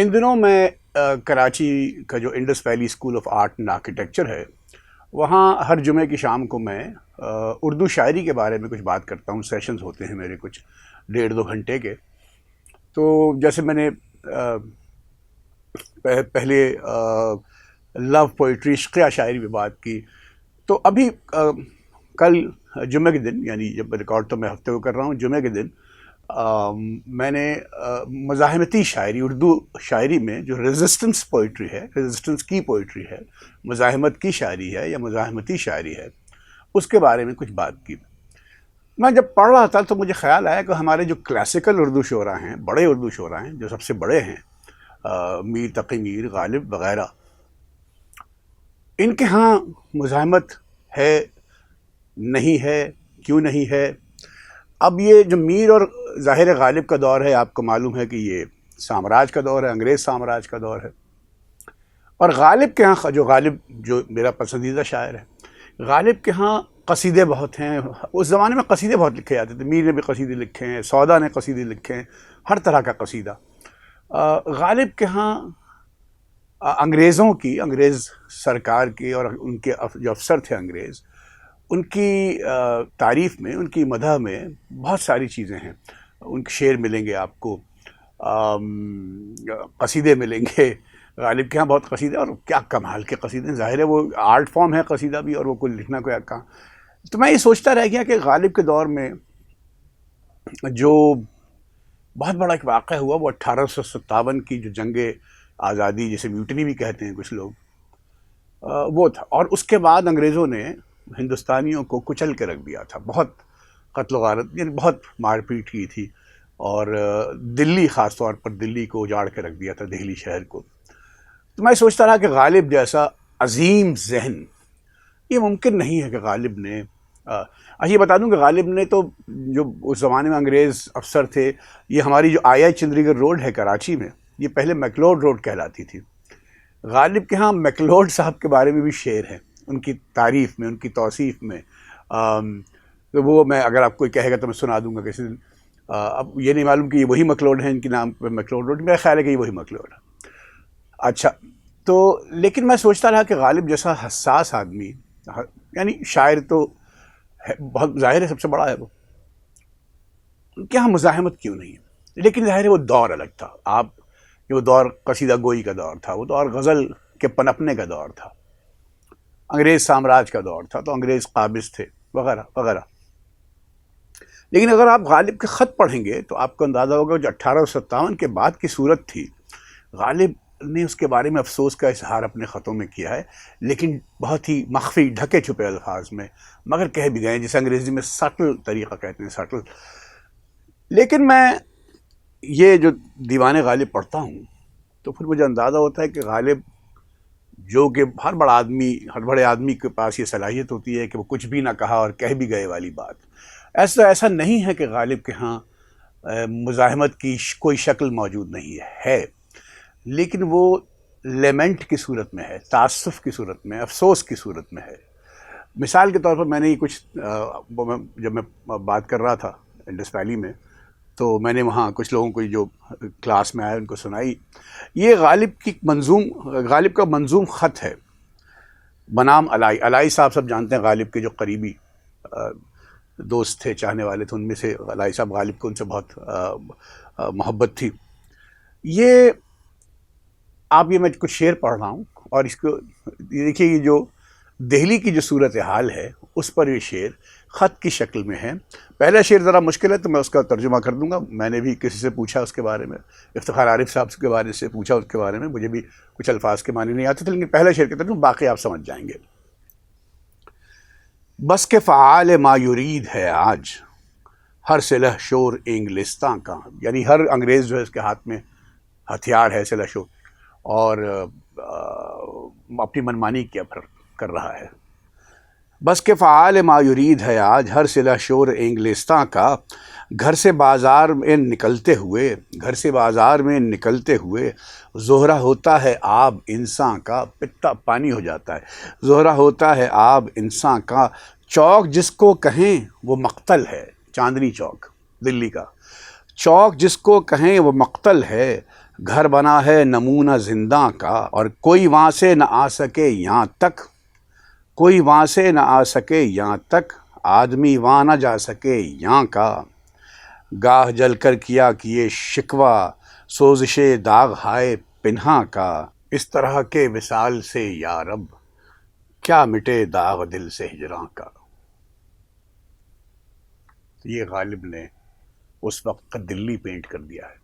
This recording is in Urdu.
ان دنوں میں کراچی کا جو Indus valley school of art and architecture ہے، وہاں ہر جمعے کی شام کو میں اردو شاعری کے بارے میں کچھ بات کرتا ہوں. سیشنز ہوتے ہیں میرے کچھ 1.5-2 گھنٹے کے. تو جیسے میں نے پہلے لو پوئٹری عشقیہ شاعری پہ بات کی، تو ابھی کل جمعے کے دن، یعنی جب ریکارڈ تو میں ہفتے کو کر رہا ہوں، جمعے کے دن میں نے مزاحمتی شاعری، اردو شاعری میں جو ریزسٹنس پوئٹری ہے، ریزسٹنس کی پوئٹری ہے، مزاحمت کی شاعری ہے یا مزاحمتی شاعری ہے، اس کے بارے میں کچھ بات کی. میں جب پڑھ رہا تھا تو مجھے خیال آیا کہ ہمارے جو کلاسیکل اردو شعراء ہیں، بڑے اردو شعراء ہیں، جو سب سے بڑے ہیں، میر تقی میر، غالب وغیرہ، ان کے ہاں مزاحمت ہے، نہیں ہے، کیوں نہیں ہے؟ اب یہ جو میر اور ظاہر غالب کا دور ہے، آپ کو معلوم ہے کہ یہ سامراج کا دور ہے، انگریز سامراج کا دور ہے. اور غالب کے ہاں، جو میرا پسندیدہ شاعر ہے، غالب کے ہاں قصیدے بہت ہیں. اس زمانے میں قصیدے بہت لکھے جاتے تھے. میر نے بھی قصیدے لکھے ہیں، سودا نے قصیدے لکھے ہیں، ہر طرح کا قصیدہ. غالب کے ہاں انگریز سرکار کی اور ان کے جو افسر تھے انگریز، ان کی تعریف میں، ان کی مدح میں بہت ساری چیزیں ہیں. ان کے شعر ملیں گے آپ کو، قصیدے ملیں گے. غالب کے ہاں بہت قصیدے، اور کیا کمال کے قصیدے ہیں. ظاہر ہے وہ آرٹ فارم ہے قصیدہ بھی، اور وہ کوئی لکھنا کوئی کہاں. تو میں یہ سوچتا رہ گیا کہ غالب کے دور میں جو بہت بڑا ایک واقعہ ہوا، وہ 1857 کی جو جنگ آزادی، جسے میوٹنی بھی کہتے ہیں کچھ لوگ، وہ تھا. اور اس کے بعد انگریزوں نے ہندوستانیوں کو کچل کے رکھ دیا تھا. بہت قتل و غارت، یعنی بہت مار پیٹ کی تھی، اور دلی، خاص طور پر دلی کو اجاڑ کے رکھ دیا تھا، دہلی شہر کو. تو میں سوچتا رہا کہ غالب جیسا عظیم ذہن، یہ ممکن نہیں ہے کہ غالب نے یہ بتا دوں کہ غالب نے تو، جو اس زمانے میں انگریز افسر تھے، یہ ہماری جو آئی چندری گڑھ روڈ ہے کراچی میں، یہ پہلے میکلوڈ روڈ کہلاتی تھی. غالب کے ہاں میکلوڈ صاحب کے بارے میں بھی شعر ہیں، ان کی تعریف میں، ان کی توصیف میں. تو وہ میں، اگر آپ کوئی کہے گا تو میں سنا دوں گا کسی دن. اب یہ نہیں معلوم کہ یہ وہی میکلوڈ ہیں، ان کے نام پہ میکلوڈ روڈ، میرا خیال ہے کہ یہ وہی میکلوڈ ہے. اچھا، تو لیکن میں سوچتا رہا کہ غالب جیسا حساس آدمی، یعنی شاعر تو بہت ظاہر ہے سب سے بڑا ہے، وہ کیا مزاحمت کیوں نہیں ہے؟ لیکن ظاہر ہے وہ دور الگ تھا. وہ دور قصیدہ گوئی کا دور تھا، وہ دور غزل کے پنپنے کا دور تھا، انگریز سامراج کا دور تھا، تو انگریز قابض تھے وغیرہ وغیرہ. لیکن اگر آپ غالب کے خط پڑھیں گے تو آپ کو اندازہ ہوگا جو 1857 کے بعد کی صورت تھی، غالب نے اس کے بارے میں افسوس کا اظہار اپنے خطوں میں کیا ہے، لیکن بہت ہی مخفی، ڈھکے چھپے الفاظ میں، مگر کہہ بھی گئے، جسے انگریزی میں سٹل طریقہ کہتے ہیں، سٹل. لیکن میں یہ جو دیوان غالب پڑھتا ہوں تو پھر مجھے اندازہ ہوتا ہے کہ غالب، جو کہ ہر بڑے آدمی کے پاس یہ صلاحیت ہوتی ہے کہ وہ کچھ بھی نہ کہا اور کہہ بھی گئے والی بات، ایسا نہیں ہے کہ غالب کے ہاں مزاحمت کی کوئی شکل موجود نہیں ہے، لیکن وہ لیمنٹ کی صورت میں ہے، تاسف کی صورت میں، افسوس کی صورت میں ہے. مثال کے طور پر میں نے یہ کچھ جب میں بات کر رہا تھا انڈس ویلی میں، تو میں نے وہاں کچھ لوگوں کو جو کلاس میں آئے ان کو سنائی. یہ غالب کا منظوم خط ہے بنام علائی صاحب. سب جانتے ہیں غالب کے جو قریبی دوست تھے، چاہنے والے تھے، ان میں سے علائی صاحب، غالب کو ان سے بہت محبت تھی. میں کچھ شعر پڑھ رہا ہوں، اور اس کو دیکھیے، یہ جو دہلی کی جو صورتحال ہے اس پر یہ شعر خط کی شکل میں ہے. پہلا شعر ذرا مشکل ہے تو میں اس کا ترجمہ کر دوں گا. میں نے بھی کسی سے پوچھا اس کے بارے میں، افتخار عارف صاحب کے بارے سے پوچھا اس کے بارے میں، مجھے بھی کچھ الفاظ کے معنی نہیں آتے تھے، لیکن پہلا شعر کا ترجمہ باقی آپ سمجھ جائیں گے. بس کے فعال ما یرید ہے آج، ہر سلح شور انگلستان کا. یعنی ہر انگریز جو ہے اس کے ہاتھ میں ہتھیار ہے، سلح شور، اور اپنی منمانی کر رہا ہے. بس کے فعال ما یرید ہے آج، ہر سلح شور انگلستان کا. گھر سے بازار میں نکلتے ہوئے زہرہ ہوتا ہے آب انسان کا. پتا پانی ہو جاتا ہے. زہرہ ہوتا ہے آب انسان کا. چوک جس کو کہیں وہ مقتل ہے. چاندنی چوک دلی کا. چوک جس کو کہیں وہ مقتل ہے. گھر بنا ہے نمونہ زنداں کا، اور کوئی وہاں سے نہ آ سکے یہاں تک، کوئی وہاں سے نہ آ سکے یہاں تک، آدمی وہاں نہ جا سکے یہاں کا، گاہ جل کر کیے شکوہ، سوزش داغ ہائے پنہاں کا، اس طرح کے وصال سے یا رب، کیا مٹے داغ دل سے ہجراں کا۔ یہ غالب نے اس وقت کا دلی پینٹ کر دیا ہے۔